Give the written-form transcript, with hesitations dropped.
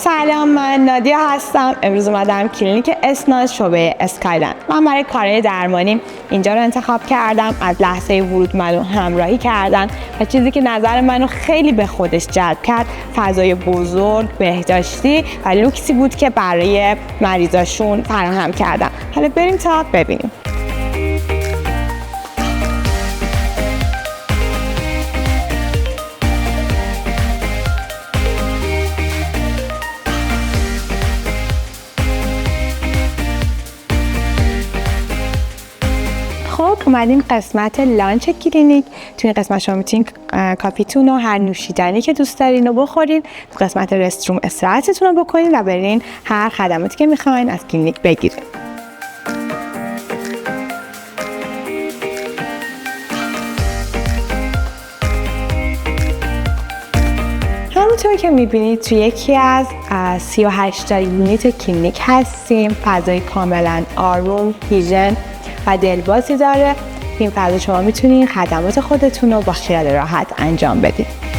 سلام، من نادیا هستم. امروز اومدم کلینیک اسناس شعبه اسکایلند. من برای کارهای درمانی اینجا رو انتخاب کردم. از لحظه ورود منو همراهی کردن و چیزی که نظر منو خیلی به خودش جلب کرد فضای بزرگ، بهداشتی و لوکسی بود که برای مریضاشون فراهم کردن. حالا بریم تا ببینیم. خب اومدیم قسمت لانچ کلینیک. تو این قسمت شما میتونین کافیتون و هر نوشیدنی که دوست دارین رو بخورین. تو قسمت رستروم استراحتتون رو بکنین و برین هر خدماتی که میخواین از کلینیک بگیرین. همونطور که میبینید توی یکی از 38 تا یونیت کلینیک هستیم. فضای کاملا آروم، هیژن و دلبازی داره. این فضا شما میتونین خدمات خودتون رو با خیال راحت انجام بدید.